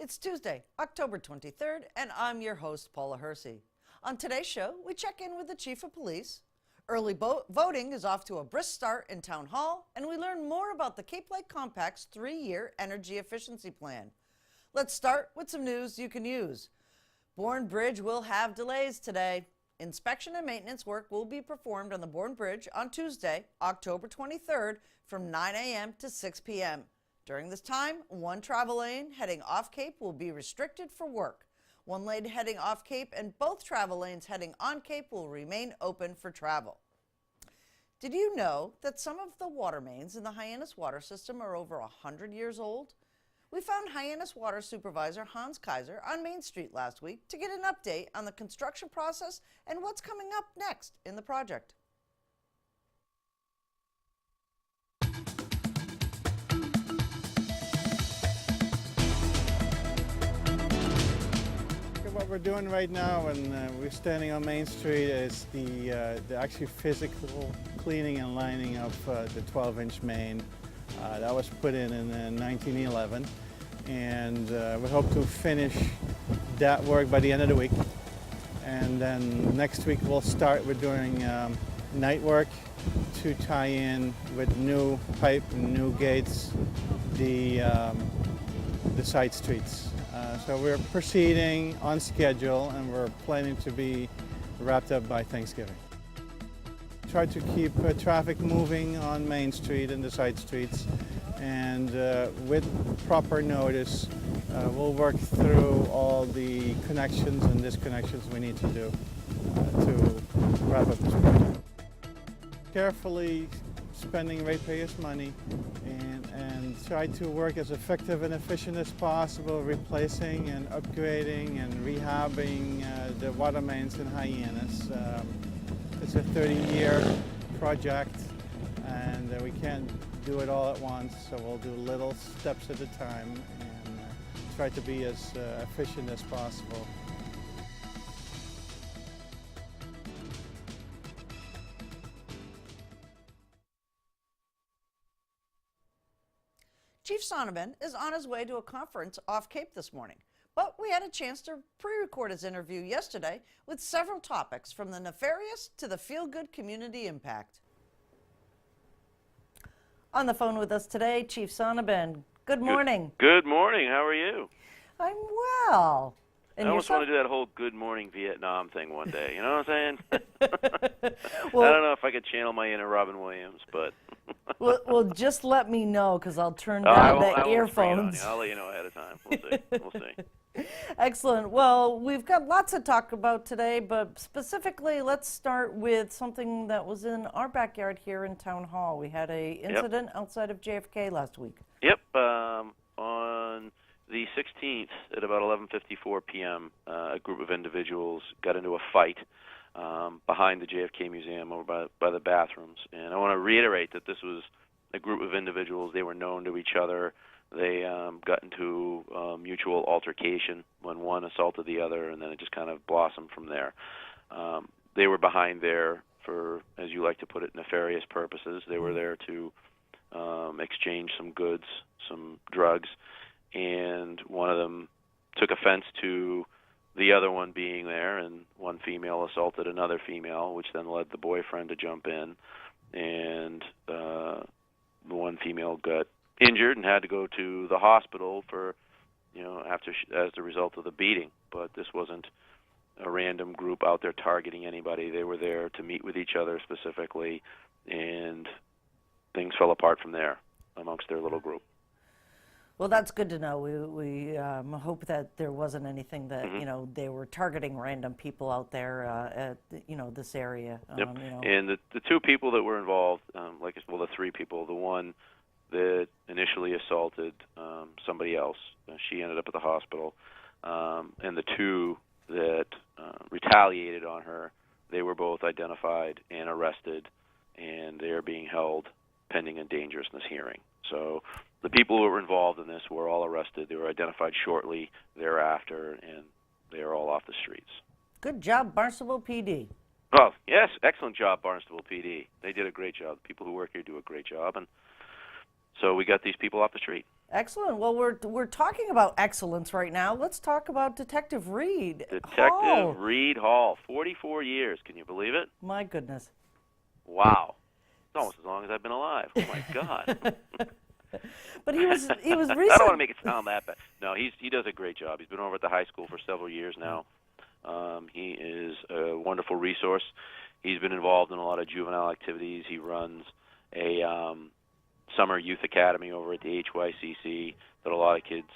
It's Tuesday, October 23rd, and I'm your host, Paula Hersey. On today's show, we check in with the Chief of Police. Early voting is off to a brisk start in Town Hall, and we learn more about the Cape Light Compact's 3-year energy efficiency plan. Let's start with some news you can use. Bourne Bridge will have delays today. Inspection and maintenance work will be performed on the Bourne Bridge on Tuesday, October 23rd from 9 a.m. to 6 p.m. During this time, one travel lane heading off Cape will be restricted for work. One lane heading off Cape and both travel lanes heading on Cape will remain open for travel. Did you know that some of the water mains in the Hyannis water system are over 100 years old? We found Hyannis Water Supervisor Hans Kaiser on Main Street last week to get an update on the construction process and what's coming up next in the project. What we're doing right now, and we're standing on Main Street, is the actually physical cleaning and lining of the 12-inch main. That was put in 1911, and we hope to finish that work by the end of the week. And then next week we'll start with doing night work to tie in with new pipe and new gates the side streets. So we're proceeding on schedule, and we're planning to be wrapped up by Thanksgiving. Try to keep traffic moving on Main Street and the side streets, and with proper notice, we'll work through all the connections and disconnections we need to do to wrap up this project. Carefully spending ratepayers' money and try to work as effective and efficient as possible, replacing and upgrading and rehabbing the water mains in Hyannis. It's a 30-year project, and we can't do it all at once, so we'll do little steps at a time and try to be as efficient as possible. Chief Sonneman is on his way to a conference off Cape this morning, but we had a chance to pre-record his interview yesterday with several topics from the nefarious to the feel-good community impact. On the phone with us today, Chief Sonneman. Good morning. Good morning. How are you? I'm well. And I almost want to do that whole Good Morning Vietnam thing one day. You know what I'm saying? Well, I don't know if I could channel my inner Robin Williams, but... well, just let me know, because I'll turn down the earphones. I'll let you know ahead of time. We'll see. We'll see. Excellent. Well, we've got lots to talk about today, but specifically, let's start with something that was in our backyard here in Town Hall. We had an incident outside of JFK last week. Yep. On the 16th at about 11:54 p.m., a group of individuals got into a fight behind the JFK Museum over by the bathrooms. And I want to reiterate that this was a group of individuals. They were known to each other. They got into mutual altercation when one assaulted the other, and then it just kind of blossomed from there. They were behind there for, as you like to put it, nefarious purposes. They were there to exchange some goods, some drugs, and one of them took offense to the other one being there, and one female assaulted another female, which then led the boyfriend to jump in, and the one female got injured and had to go to the hospital for, as the result of the beating. But this wasn't a random group out there targeting anybody. They were there to meet with each other specifically, and things fell apart from there amongst their little group. Well, that's good to know. We hope that there wasn't anything that, they were targeting random people out there at, this area. Yep. And the two people that were involved, the three people, the one that initially assaulted somebody else, she ended up at the hospital, and the two that retaliated on her, they were both identified and arrested, and they are being held pending a dangerousness hearing. So the people who were involved in this were all arrested. They were identified shortly thereafter, and they are all off the streets. Good job, Barnstable PD. Oh, yes, excellent job, Barnstable PD. They did a great job. The people who work here do a great job, and so we got these people off the street. Excellent. Well, we're talking about excellence right now. Let's talk about Detective Reed Detective Hall. Reed Hall, 44 years. Can you believe it? My goodness. Wow. It's almost as long as I've been alive. Oh my God. But he was I don't want recent. to make it sound that bad. No, he does a great job. He's been over at the high school for several years now. He is a wonderful resource. He's been involved in a lot of juvenile activities. He runs a summer youth academy over at the HYCC that a lot of kids,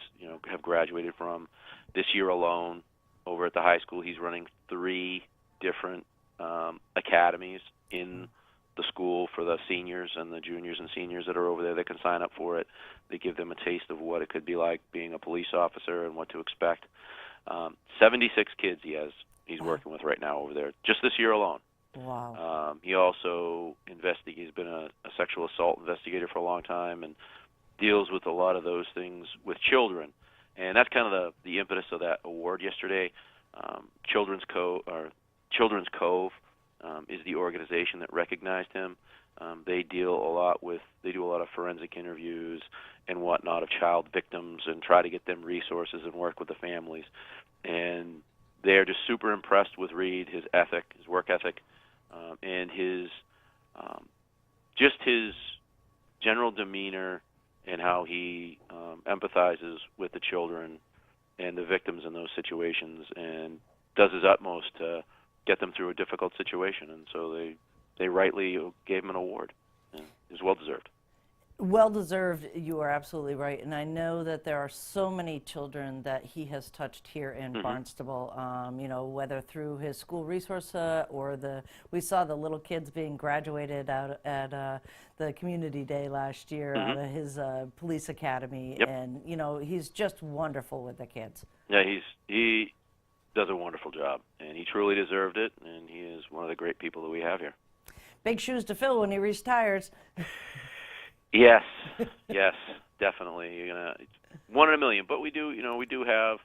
have graduated from. This year alone, over at the high school, he's running 3 different academies in the school for the seniors and the juniors and seniors that are over there that can sign up for it. They give them a taste of what it could be like being a police officer and what to expect. 76 kids he's working with right now over there, just this year alone. Wow. He also he's been a sexual assault investigator for a long time and deals with a lot of those things with children. And that's kind of the impetus of that award yesterday. Children's Cove is the organization that recognized him. They do a lot of forensic interviews and whatnot of child victims and try to get them resources and work with the families. And they're just super impressed with Reed, his work ethic, and his general demeanor and how he empathizes with the children and the victims in those situations and does his utmost to get them through a difficult situation. And so they rightly gave him an award. And it was well-deserved. Well deserved. You are absolutely right. And I know that there are so many children that he has touched here in Barnstable, whether through his school resource or we saw the little kids being graduated out at the community day last year out of his police academy. Yep. And, he's just wonderful with the kids. Yeah, he does a wonderful job, and he truly deserved it, and he is one of the great people that we have here. Big shoes to fill when he retires. Yes, definitely. You're gonna 1 in a million, but we do have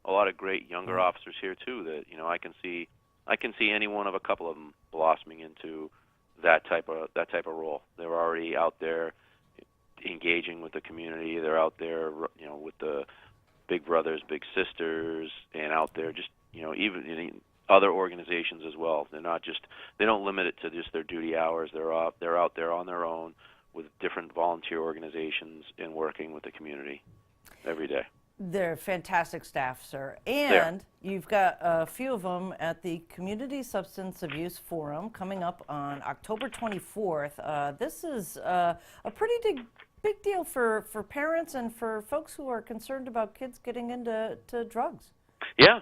a lot of great younger officers here too. That I can see any one of a couple of them blossoming into that type of role. They're already out there engaging with the community. They're out there, with the big brothers, big sisters, and out there just even in other organizations as well. They don't limit it to just their duty hours. They're out there on their own with different volunteer organizations and working with the community every day. They're fantastic staff, sir. And you've got a few of them at the Community Substance Abuse Forum coming up on October 24th. This is a pretty big deal for parents and for folks who are concerned about kids getting into drugs. Yeah,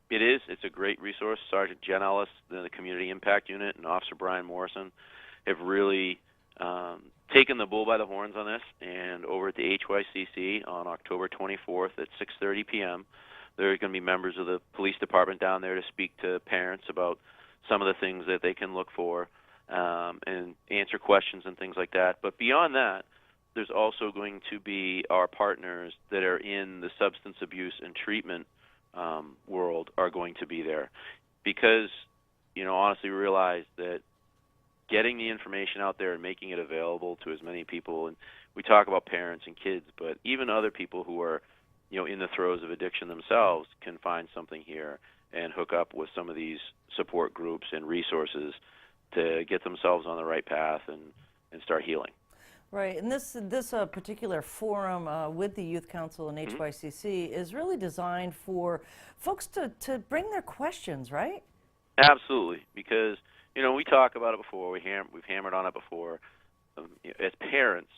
it is. It's a great resource. Sergeant Jen Ellis, the Community Impact Unit, and Officer Brian Morrison have really taken the bull by the horns on this, and over at the HYCC on October 24th at 6:30 p.m., there are going to be members of the police department down there to speak to parents about some of the things that they can look for and answer questions and things like that. But beyond that, there's also going to be our partners that are in the substance abuse and treatment world are going to be there because, honestly realize that getting the information out there and making it available to as many people, and we talk about parents and kids, but even other people who are, in the throes of addiction themselves can find something here and hook up with some of these support groups and resources to get themselves on the right path and start healing. Right, and this particular forum with the Youth Council and HYCC is really designed for folks to bring their questions, right? Absolutely, because we talk about it before. We've hammered on it before. As parents,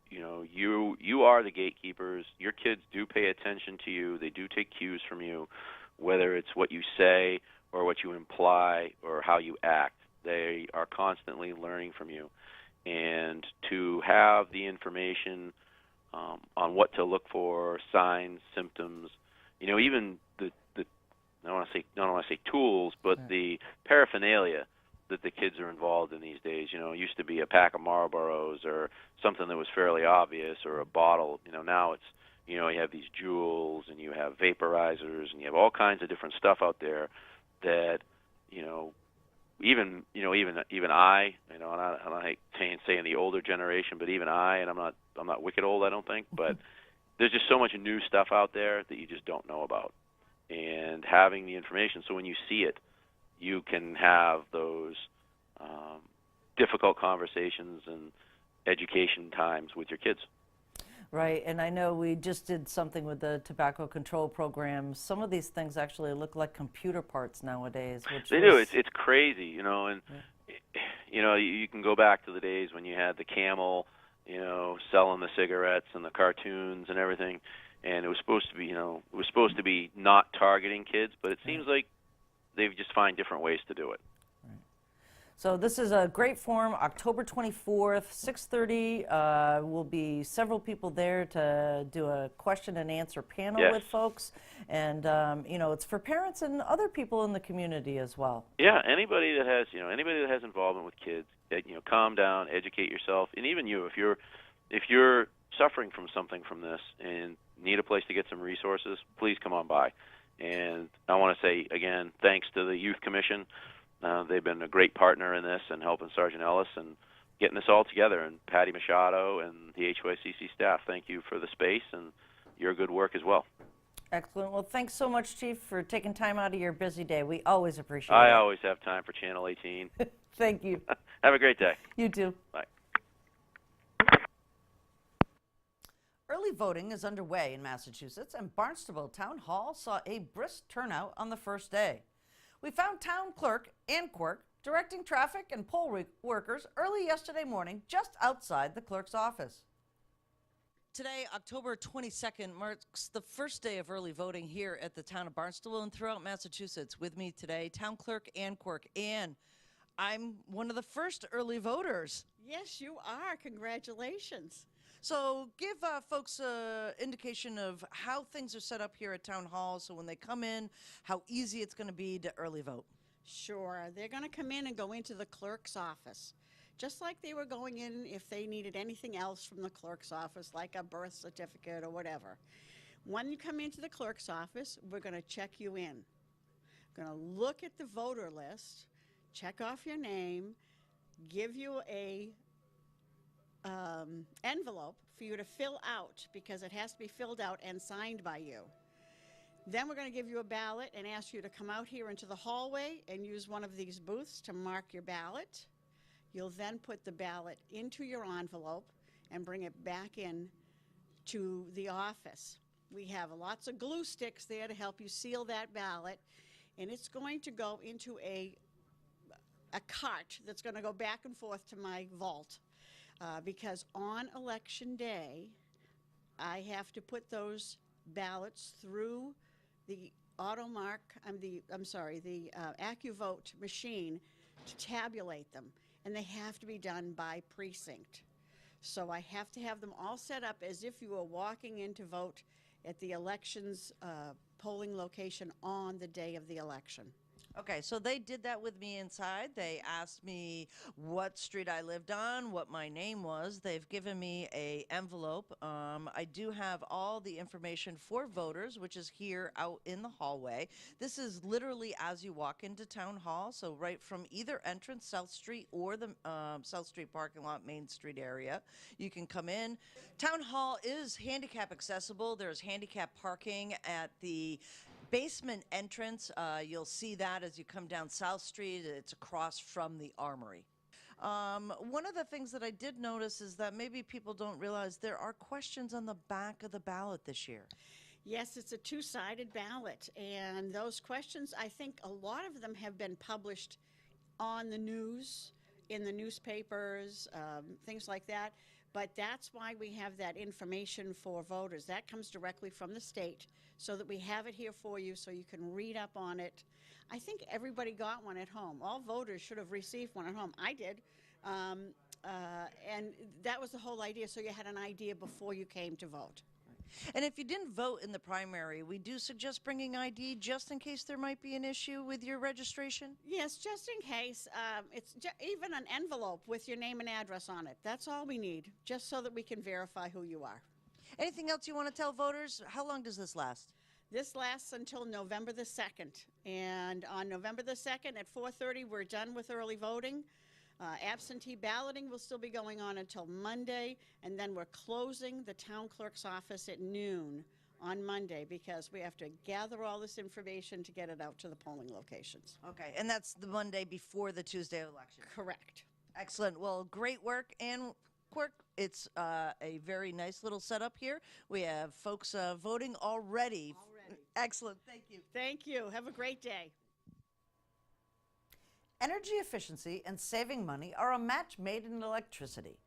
you are the gatekeepers. Your kids do pay attention to you. They do take cues from you, whether it's what you say or what you imply or how you act. They are constantly learning from you. And to have the information on what to look for, signs, symptoms, even the I don't want to say tools, but the paraphernalia that the kids are involved in these days. It used to be a pack of Marlboros or something that was fairly obvious, or a bottle. Now it's you have these jewels and you have vaporizers and you have all kinds of different stuff out there that even I, and I hate saying the older generation, but even I, and I'm not I'm not wicked old, I don't think, but there's just so much new stuff out there that you just don't know about. And having the information, so when you see it, you can have those difficult conversations and education times with your kids. Right, and I know we just did something with the tobacco control program. Some of these things actually look like computer parts nowadays. Which They do. It's crazy, you know, and you know, you can go back to the days when you had the Camel, you know, selling the cigarettes and the cartoons and everything, and it was supposed to be, you know, it was supposed to be not targeting kids, but it seems like they just find different ways to do it. So this is a great forum, October 24th, 6:30. Will be several people there to do a question and answer panel Yes. with folks, and you know, it's for parents and other people in the community as well. Yeah, anybody that has, you know, anybody that has involvement with kids, you know, calm down, educate yourself, and even you, if you're suffering from something from this and need a place to get some resources, please come on by. And I want to say again, thanks to the Youth Commission. They've been a great partner in this and helping Sergeant Ellis and getting this all together, and Patty Machado and the HYCC staff. Thank you for the space and your good work as well. Excellent. Well, thanks so much, Chief, for taking time out of your busy day. We always appreciate it. I always have time for Channel 18. Thank you. Have a great day. You too. Bye. Early voting is underway in Massachusetts, and Barnstable Town Hall saw a brisk turnout on the first day. We found Town Clerk Ann Quirk directing traffic and poll workers early yesterday morning just outside the clerk's office. Today, October 22nd, marks the first day of early voting here at the town of Barnstable and throughout Massachusetts. With me today, Town Clerk Ann Quirk. Ann, I'm one of the first early voters. Yes, you are. Congratulations. So give folks an indication of how things are set up here at Town Hall, so when they come in, how easy it's going to be to early vote. Sure. They're going to come in and go into the clerk's office, just like they were going in if they needed anything else from the clerk's office, like a birth certificate or whatever. When you come into the clerk's office, we're going to check you in. We're going to look at the voter list, check off your name, give you a envelope for you to fill out, because it has to be filled out and signed by you. Then we're going to give you a ballot and ask you to come out here into the hallway and use one of these booths to mark your ballot. You'll then put the ballot into your envelope and bring it back in to the office. We have lots of glue sticks there to help you seal that ballot, and it's going to go into a cart that's going to go back and forth to my vault. Because on election day, I have to put those ballots through the AccuVote machine to tabulate them, and they have to be done by precinct. So I have to have them all set up as if you were walking in to vote at the elections polling location on the day of the election. Okay, so they did that with me inside. They asked me what street I lived on, what my name was. They've given me a envelope. I do have all the information for voters, which is here out in the hallway. This is literally as you walk into Town Hall, so right from either entrance, South Street, or the South Street parking lot, Main Street area. You can come in. Town Hall is handicap accessible. There's handicap parking at the basement entrance. You'll see that as you come down South Street. It's across from the Armory. One of the things that I did notice is that maybe people don't realize there are questions on the back of the ballot this year. Yes, it's a two-sided ballot, and those questions, I think a lot of them have been published on the news, in the newspapers, things like that. But that's why we have that information for voters. That comes directly from the state, so that we have it here for you so you can read up on it. I think everybody got one at home. All voters should have received one at home. I did. And that was the whole idea, so you had an idea before you came to vote. And if you didn't vote in the primary, we do suggest bringing ID just in case there might be an issue with your registration. Yes, just in case. It's even an envelope with your name and address on it. That's all we need, just so that we can verify who you are. Anything else you want to tell voters? How long does this last? This lasts until November the 2nd. And on November the 2nd at 4:30, we're done with early voting. Absentee balloting will still be going on until Monday, and then we're closing the town clerk's office at noon on Monday because we have to gather all this information to get it out to the polling locations. Okay, and that's the Monday before the Tuesday election. Correct. Excellent. Well, great work and Quirk. It's a very nice little setup here. We have folks voting already. Excellent. Thank you. Thank you. Have a great day. Energy efficiency and saving money are a match made in electricity.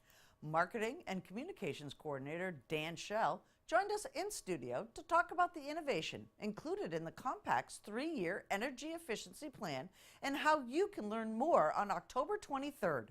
Marketing and Communications Coordinator Dan Schell joined us in studio to talk about the innovation included in the Compact's 3-year energy efficiency plan and how you can learn more on October 23rd.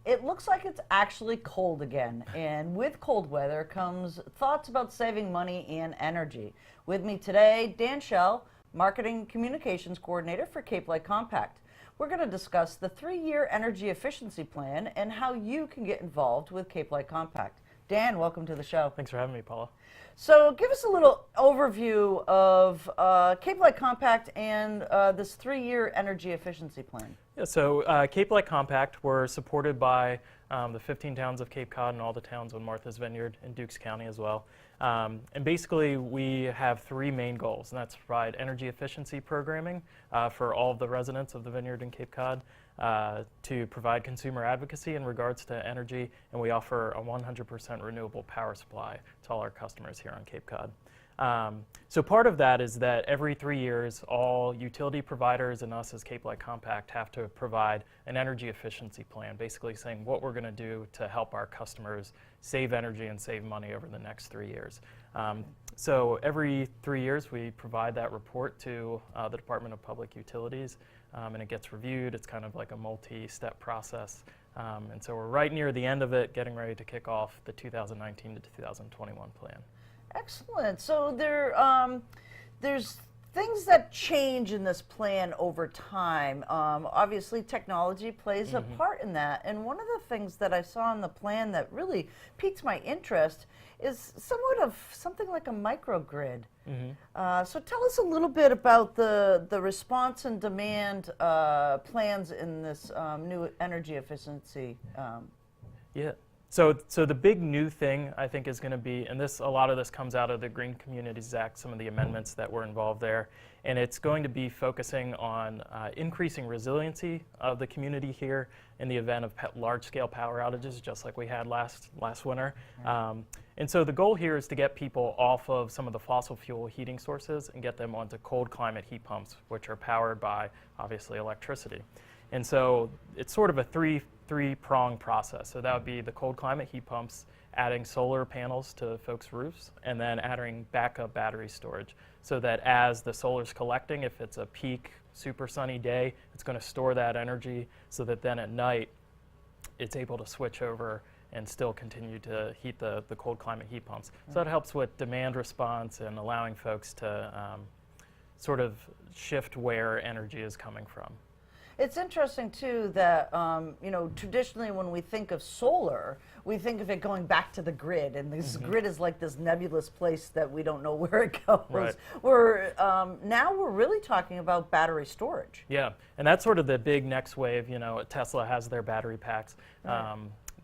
It looks like it's actually cold again, and with cold weather comes thoughts about saving money and energy. With me today, Dan Schell, Marketing Communications Coordinator for Cape Light Compact. We're going to discuss the 3-year energy efficiency plan and how you can get involved with Cape Light Compact. Dan, welcome to the show. Thanks for having me, Paula. So give us a little overview of Cape Light Compact and this 3-year energy efficiency plan. Yeah, so Cape Light Compact, we're supported by the 15 towns of Cape Cod and all the towns on Martha's Vineyard in Dukes County as well. And basically, we have 3 main goals, and that's to provide energy efficiency programming for all of the residents of the Vineyard in Cape Cod, to provide consumer advocacy in regards to energy, and we offer a 100% renewable power supply to all our customers here on Cape Cod. So part of that is that every 3 years, all utility providers and us as Cape Light Compact have to provide an energy efficiency plan, basically saying what we're going to do to help our customers save energy and save money over the next 3 years. So every 3 years, we provide that report to the Department of Public Utilities, and it gets reviewed. It's kind of like a multi-step process. And so we're right near the end of it, getting ready to kick off the 2019 to 2021 plan. Excellent. So there's things that change in this plan over time. Obviously, technology plays a part in that. And one of the things that I saw in the plan that really piqued my interest is somewhat of something like a microgrid. So tell us a little bit about the response and demand plans in this new energy efficiency. Yeah. So the big new thing I think is going to be, and a lot of this comes out of the Green Communities Act, some of the amendments that were involved there, and it's going to be focusing on increasing resiliency of the community here in the event of large-scale power outages, just like we had last winter. And so the goal here is to get people off of some of the fossil fuel heating sources and get them onto cold climate heat pumps, which are powered by, obviously, electricity. And so it's sort of a three-pronged process. So that would be the cold climate heat pumps, adding solar panels to folks' roofs, and then adding backup battery storage so that as the solar's collecting, if it's a peak super sunny day, it's going to store that energy so that then at night it's able to switch over and still continue to heat the cold climate heat pumps. So that helps with demand response and allowing folks to sort of shift where energy is coming from. It's interesting, too, that, traditionally when we think of solar, we think of it going back to the grid, and this grid is like this nebulous place that we don't know where it goes. Right. Now we're really talking about battery storage. Yeah, and that's sort of the big next wave. Tesla has their battery packs.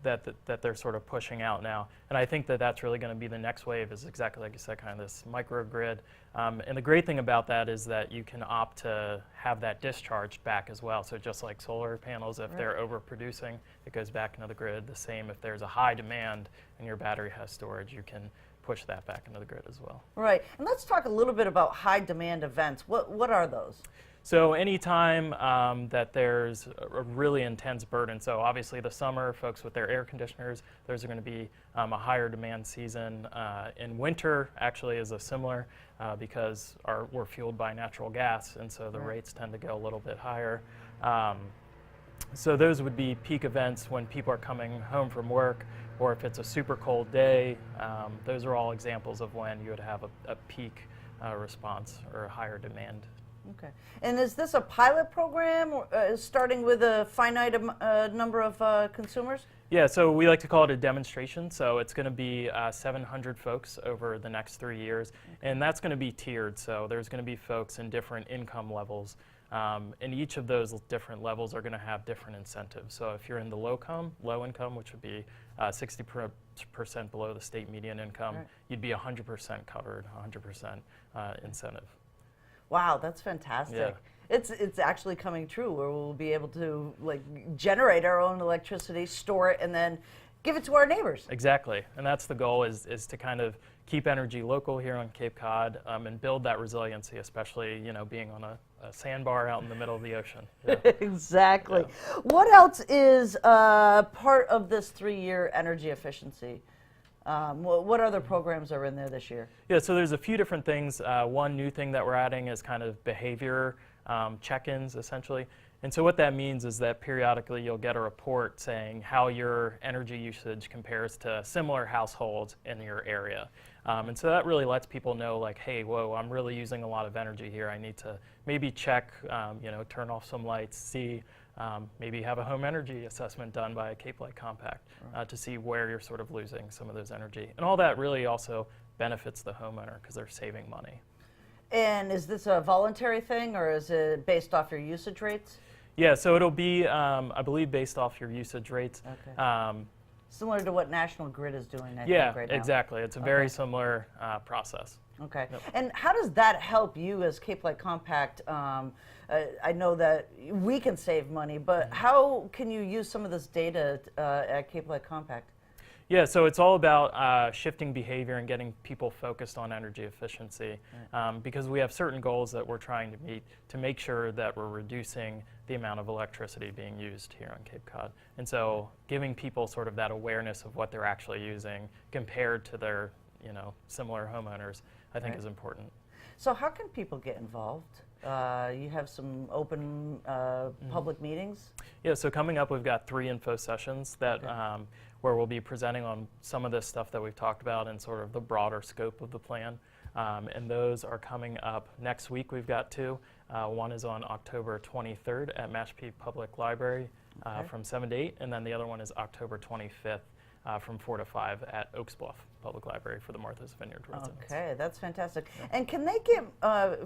That they're sort of pushing out now. And I think that that's really going to be the next wave, is exactly like you said, kind of this microgrid. And the great thing about that is that you can opt to have that discharged back as well. So just like solar panels, if they're overproducing, it goes back into the grid. The same if there's a high demand and your battery has storage, you can push that back into the grid as well. Right, and let's talk a little bit about high demand events. What are those? So anytime that there's a really intense burden, so obviously the summer, folks with their air conditioners, those are going to be a higher demand season. In winter, actually, is a similar because we're fueled by natural gas, and so the rates tend to go a little bit higher. So those would be peak events when people are coming home from work, or if it's a super cold day. Those are all examples of when you would have a peak response or a higher demand. Okay. And is this a pilot program starting with a finite number of consumers? Yeah, so we like to call it a demonstration. So it's going to be 700 folks over the next 3 years, and that's going to be tiered. So there's going to be folks in different income levels And each of those different levels are going to have different incentives. So if you're in the low income, which would be 60% below the state median income, Right. you'd be 100% covered, 100% incentive. Wow, that's fantastic. Yeah. It's actually coming true where we'll be able to like generate our own electricity, store it, and then give it to our neighbors. Exactly, and that's the goal is to kind of keep energy local here on Cape Cod and build that resiliency, especially being on a sandbar out in the middle of the ocean. Yeah. Exactly. Yeah. What else is part of this 3-year energy efficiency? What other programs are in there this year? Yeah, so there's a few different things. One new thing that we're adding is kind of behavior check-ins, essentially. And so what that means is that periodically you'll get a report saying how your energy usage compares to similar households in your area. And so that really lets people know, like, hey, whoa, I'm really using a lot of energy here. I need to maybe check, turn off some lights, see, maybe have a home energy assessment done by a Cape Light Compact to see where you're sort of losing some of those energy. And all that really also benefits the homeowner because they're saving money. And is this a voluntary thing, or is it based off your usage rates? Yeah, so it'll be, I believe, based off your usage rates. Okay. Similar to what National Grid is doing, I Yeah, think, right now. exactly. It's a very similar process. Okay. Yep. And how does that help you as Cape Light Compact? I know that we can save money, but how can you use some of this data at Cape Light Compact? Yeah, so it's all about shifting behavior and getting people focused on energy efficiency because we have certain goals that we're trying to meet to make sure that we're reducing the amount of electricity being used here on Cape Cod. And so giving people sort of that awareness of what they're actually using compared to their similar homeowners, I think is important. So how can people get involved? You have some open public meetings? Yeah, so coming up we've got 3 info sessions that where we'll be presenting on some of this stuff that we've talked about and sort of the broader scope of the plan. And those are coming up next week. We've got 2. One is on October 23rd at Mashpee Public Library from 7 to 8, and then the other one is October 25th from 4 to 5 at Oaks Bluff Public Library for the Martha's Vineyard residents. Okay, that's fantastic. And can they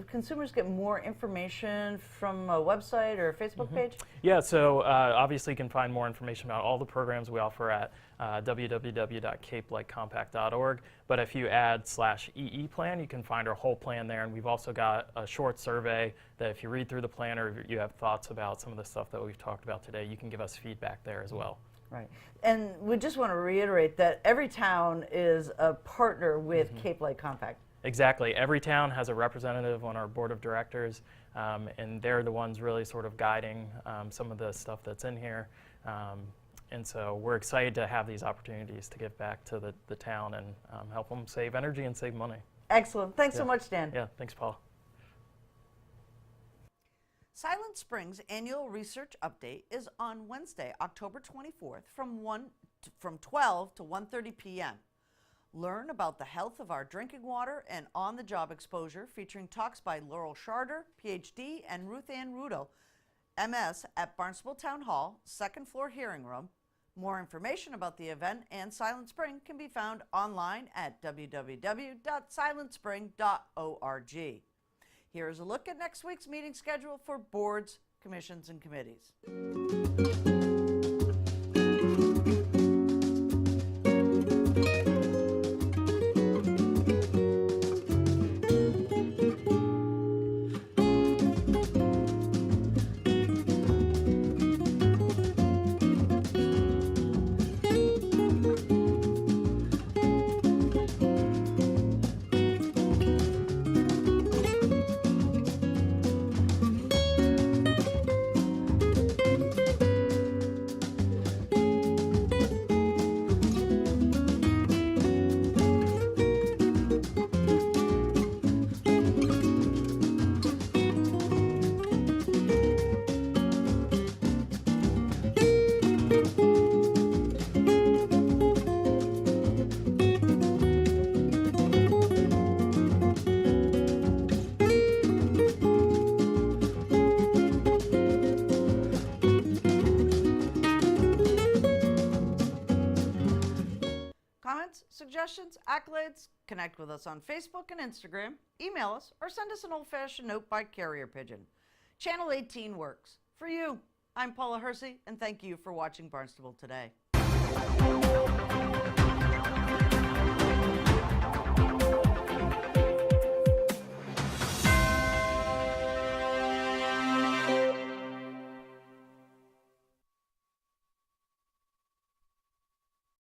consumers get more information from a website or a Facebook page? Yeah, so obviously you can find more information about all the programs we offer at www.capelightcompact.org. But if you add /EE plan, you can find our whole plan there. And we've also got a short survey that if you read through the plan or if you have thoughts about some of the stuff that we've talked about today, you can give us feedback there as well. Right. And we just want to reiterate that every town is a partner with Cape Light Compact. Exactly. Every town has a representative on our board of directors, and they're the ones really sort of guiding some of the stuff that's in here. And so we're excited to have these opportunities to give back to the town and help them save energy and save money. Excellent. Thanks so much, Dan. Yeah, thanks, Paul. Silent Springs Annual Research Update is on Wednesday, October 24th from 12 to 1:30 p.m. Learn about the health of our drinking water and on-the-job exposure featuring talks by Laurel Charter, PhD, and Ruth Ann Rudo, MS, at Barnstable Town Hall, 2nd floor hearing room. More information about the event and Silent Spring can be found online at www.silentspring.org. Here is a look at next week's meeting schedule for boards, commissions, and committees. Suggestions, accolades, connect with us on Facebook and Instagram, email us, or send us an old-fashioned note by carrier pigeon. Channel 18 works. For you, I'm Paula Hersey, and thank you for watching Barnstable Today.